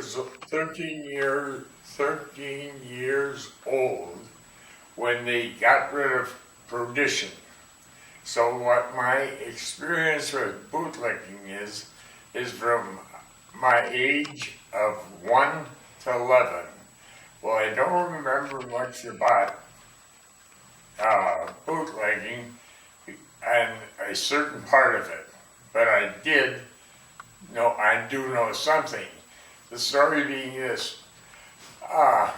13 years old when they got rid of perdition. So what my experience with bootlegging is from my age of 1 to 11. Well, I don't remember much about bootlegging and a certain part of it, but I do know something. The story being this, I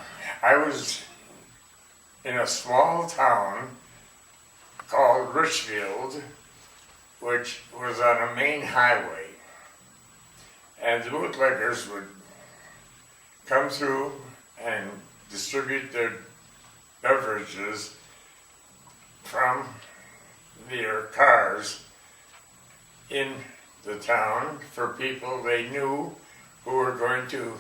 was in a small town called Richfield, which was on a main highway, and the bootleggers would come through and distribute their beverages from their cars in the town for people they knew who were going to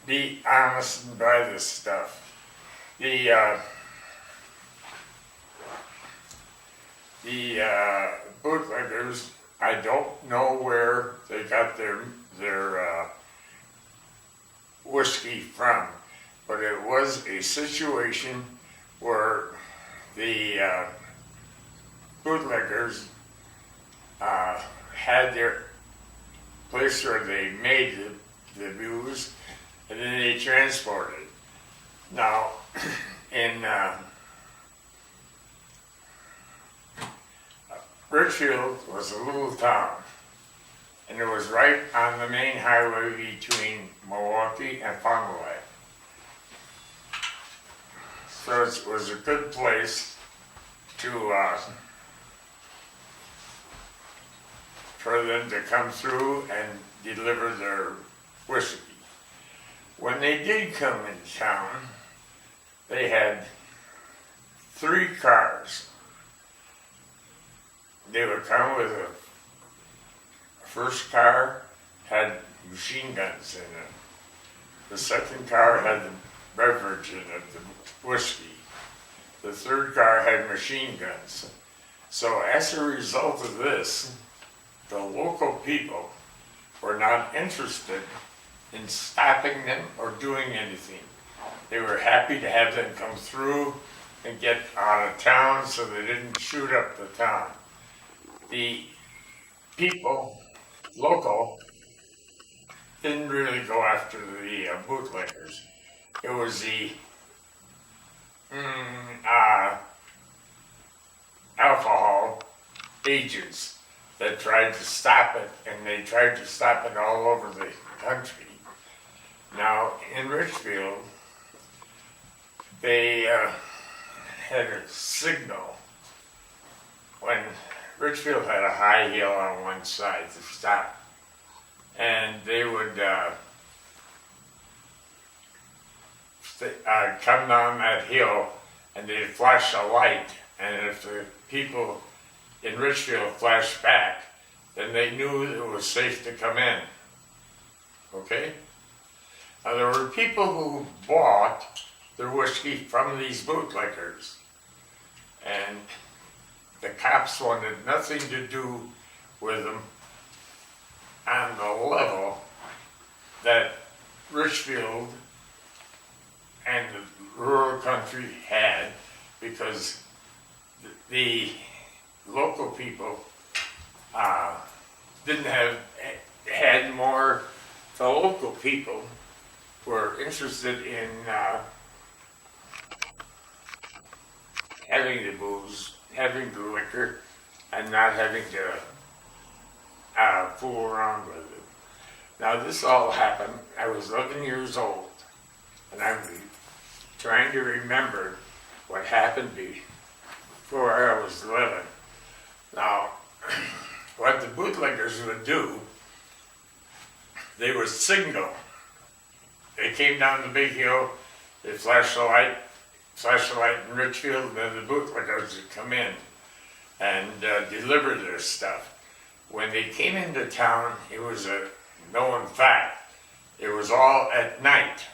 be honest and buy this stuff. The bootleggers, I don't know where they got their whiskey from, but it was a situation where the bootleggers had their place where they made the booze, and then they transported it. Now, in Richfield was a little town, and it was right on the main highway between Milwaukee and Fond du Lac. So it was a good place to for them to come through and deliver their whiskey. When they did come into town, they had 3 cars. They would come with a first car had machine guns in it. The second car had the beverage in it, the whiskey. The third car had machine guns. So as a result of this, the local people were not interested in stopping them or doing anything. They were happy to have them come through and get out of town so they didn't shoot up the town. The people, local, didn't really go after the bootleggers. It was the alcohol agents that tried to stop it, and they tried to stop it all over the country. Now, in Richfield, they had a signal when Richfield had a high hill on one side to stop, and they would come down that hill and they'd flash a light, and if the people in Richfield flashed back, then they knew it was safe to come in. Okay? Now there were people who bought their whiskey from these bootleggers, and the cops wanted nothing to do with them on the level that Richfield and the rural country had, because the local people had more. The local people were interested in having the booze, having the liquor, and not having to fool around with it. Now this all happened, I was 11 years old, and I'm trying to remember what happened before I was 11. Now, what the bootleggers would do, they would signal. They came down the big hill, they flashed the light in Richfield, and then the bootleggers would come in and deliver their stuff. When they came into town, it was a known fact. It was all at night,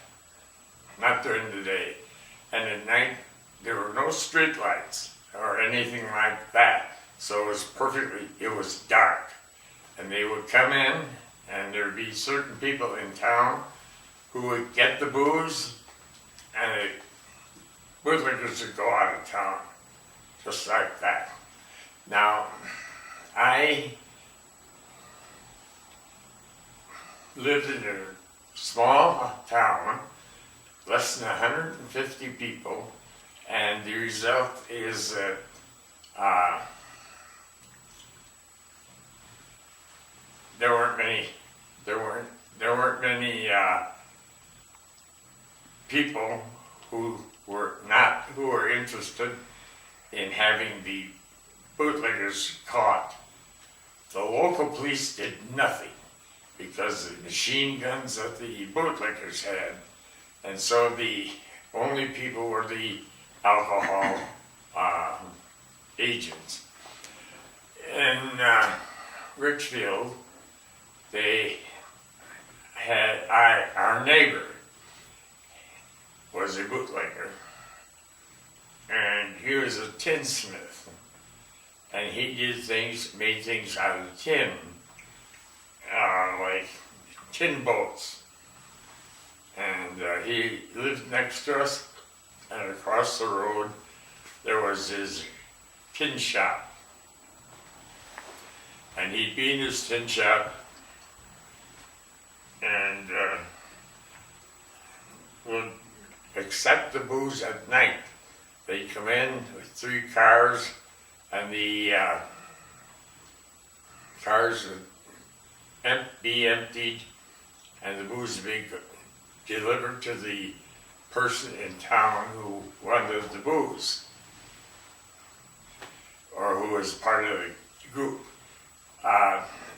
not during the day. And at night, there were no street lights or anything like that. So it was dark. And they would come in and there'd be certain people in town who would get the booze, and the bootlickers would go out of town, just like that. Now, I lived in a small town, less than 150 people, and the result is that there weren't many people who were interested in having the bootleggers caught. The local police did nothing because of the machine guns that the bootleggers had, and so the only people were the alcohol agents. In Richfield, they had our neighbor was a bootlegger, and he was a tinsmith, and he made things out of tin, like tin boats. And he lived next to us, and across the road there was his tin shop. And he'd be in his tin shop and would accept the booze at night. They'd come in with 3 cars, and the cars would be emptied, and the booze would be delivered to the person in town who wanted the booze, or who was part of the group.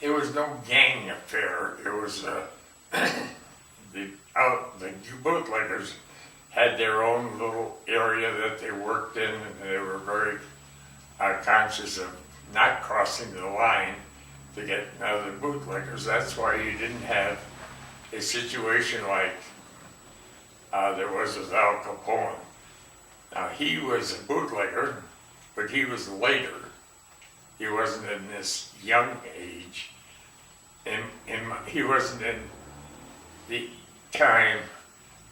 It was no gang affair. It was the bootleggers had their own little area that they worked in, and they were very conscious of not crossing the line to get other bootleggers. That's why you didn't have a situation like there was with Al Capone. Now, he was a bootlegger, but he was later. He wasn't in this young age. He wasn't in the time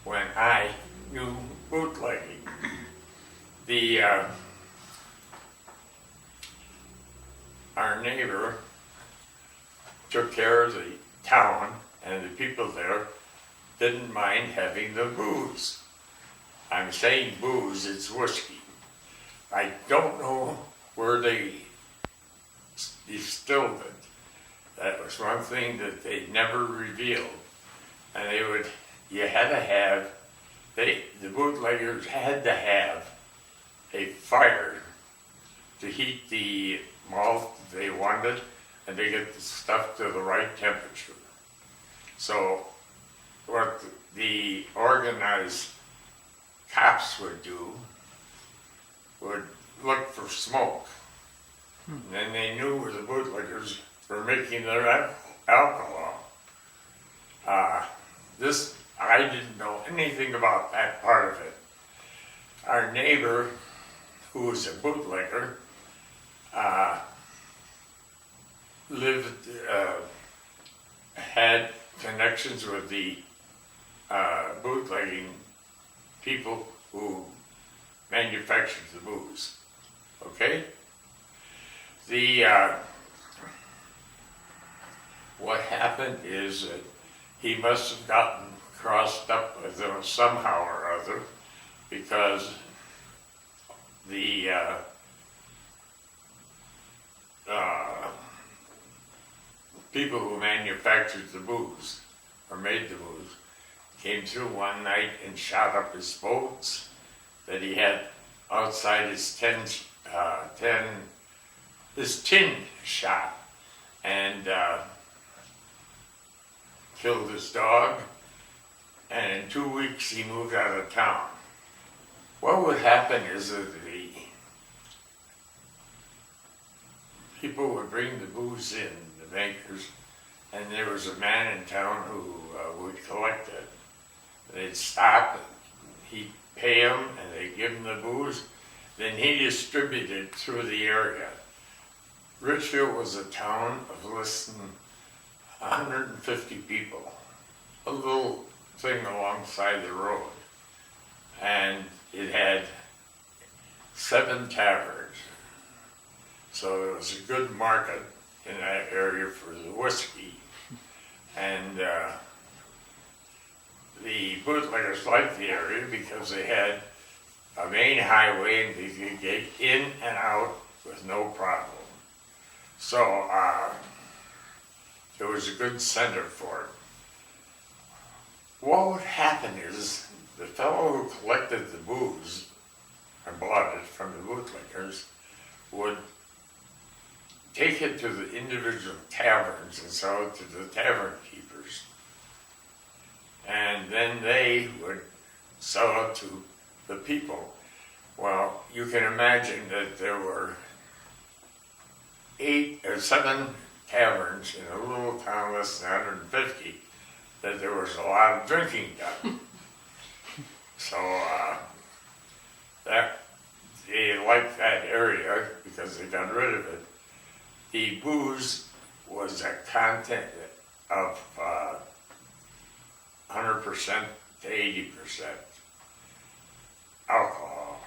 when I knew bootlegging. Our neighbor took care of the town, and the people there didn't mind having the booze. I'm saying booze, it's whiskey. I don't know where they distilled it. That was one thing that they never revealed. And the bootleggers had to have a fire to heat the malt they wanted and to get the stuff to the right temperature. So what the organized cops would do would look for smoke. And then they knew where the bootleggers were making their alcohol. I didn't know anything about that part of it. Our neighbor, who was a bootlegger, had connections with the bootlegging people who manufactured the booze. Okay? What happened is that he must have gotten crossed up with them somehow or other, because the people who manufactured the booze or made the booze came through one night and shot up his boats that he had outside his tin shop, and killed his dog, and in 2 weeks he moved out of town. What would happen is that the people would bring the booze in, the makers, and there was a man in town who would collect it. They'd stop, and he'd pay them, and they'd give him the booze. Then he distributed it through the area. Richfield was a town of less than 150 people, a little thing alongside the road. And it had 7 taverns. So it was a good market in that area for the whiskey. And the bootleggers liked the area because they had a main highway and they could get in and out with no problem. So it was a good center for it. What would happen is the fellow who collected the booze and bought it from the bootleggers would take it to the individual taverns and sell it to the tavern keepers. And then they would sell it to the people. Well, you can imagine that there were 8 or 7 taverns in a little town less than 150, that there was a lot of drinking done. So that they liked that area because they got rid of it. The booze was a content of 100% to 80% alcohol.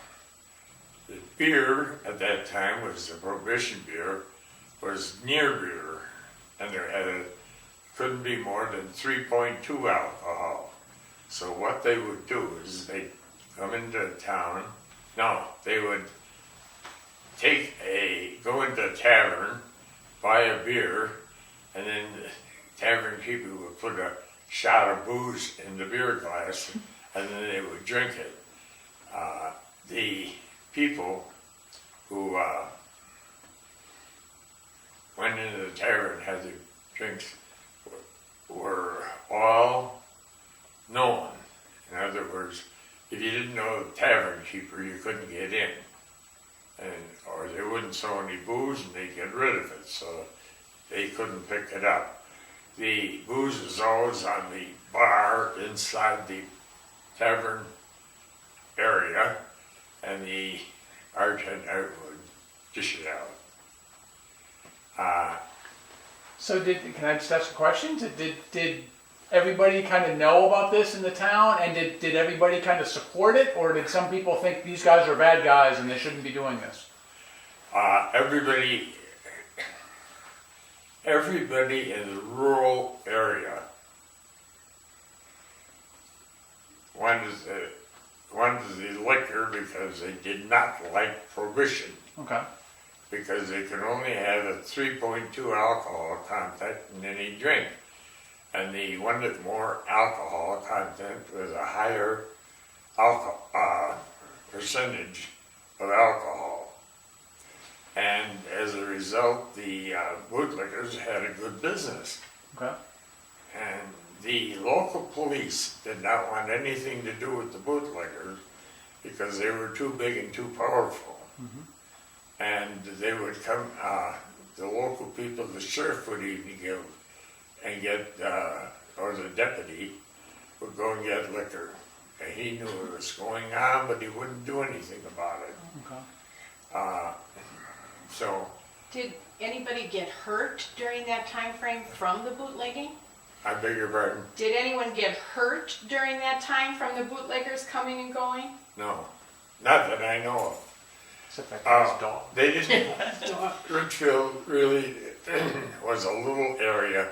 The beer at that time was the Prohibition beer, was near beer, and couldn't be more than 3.2 alcohol. So what they would do is they'd come into town. No, they would go into a tavern, buy a beer, and then the tavern keeper would put a shot of booze in the beer glass, and then they would drink it. The people who went into the tavern and had their drinks were all known. In other words, if you didn't know the tavern keeper, you couldn't get in. Or they wouldn't sell any booze and they'd get rid of it, so they couldn't pick it up. The booze was always on the bar inside the tavern area, and the bartender would dish it out. So can I just ask a question? Did everybody kind of know about this in the town, and did everybody kind of support it, or did some people think these guys are bad guys and they shouldn't be doing this? Everybody in the rural area wanted the liquor because they did not like Prohibition. Okay. Because they could only have a 3.2 alcohol content in any drink. And they wanted more alcohol content with a higher percentage of alcohol. And as a result, the bootleggers had a good business. Okay. And the local police did not want anything to do with the bootleggers because they were too big and too powerful. Mm-hmm. And they would come, the local people, the sheriff would even go and get, or the deputy would go and get liquor. And he knew what was going on, but he wouldn't do anything about it. Okay. So. Did anybody get hurt during that time frame from the bootlegging? I beg your pardon? Did anyone get hurt during that time from the bootleggers coming and going? No, not that I know of. Except for his dog. They didn't. Richfield really was a little area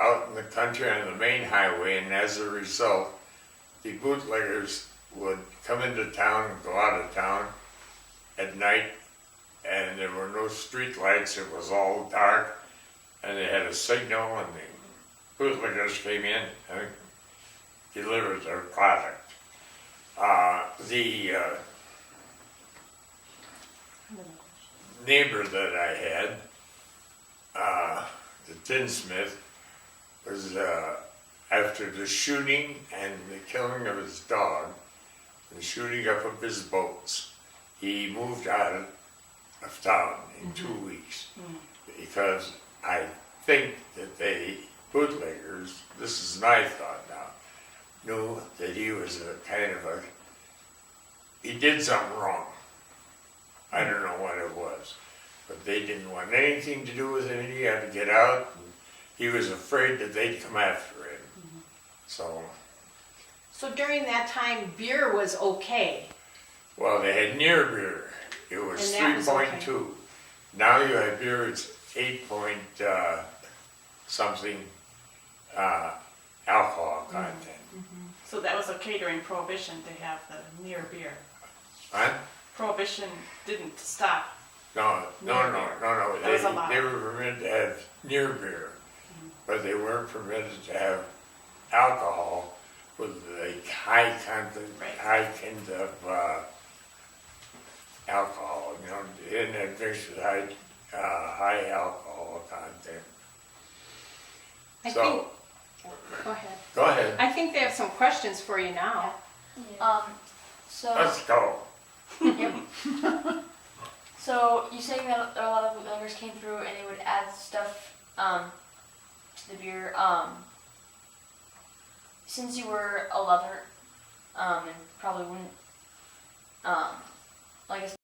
out in the country on the main highway, and as a result, the bootleggers would come into town and go out of town at night, and there were no street lights. It was all dark, and they had a signal, and the bootleggers came in and delivered their product. The neighbor that I had, the tinsmith, was after the shooting and the killing of his dog, and shooting up of his boats, he moved out of town in 2 weeks because I think that they, bootleggers, this is my thought now, knew that he was he did something wrong. I don't know what it was, but they didn't want anything to do with him. He had to get out and he was afraid that they'd come after him. So, So during that time, beer was okay. well, they had near beer. It was And that was okay. 3.2. Now you have beer, it's 8 point something alcohol content. So that was okay during Prohibition to have the near beer. Huh? Prohibition didn't stop. No. That was allowed. They were permitted to have near beer, but they weren't permitted to have alcohol with a high content, Right. high kind of alcohol. You know, in that mixed with high alcohol content. I So- think, go ahead. Go ahead. I think they have some questions for you now. So, Let's go. so you saying that a lot of bootleggers came through and they would add stuff to the beer. Since you were a lover, and probably wouldn't, I guess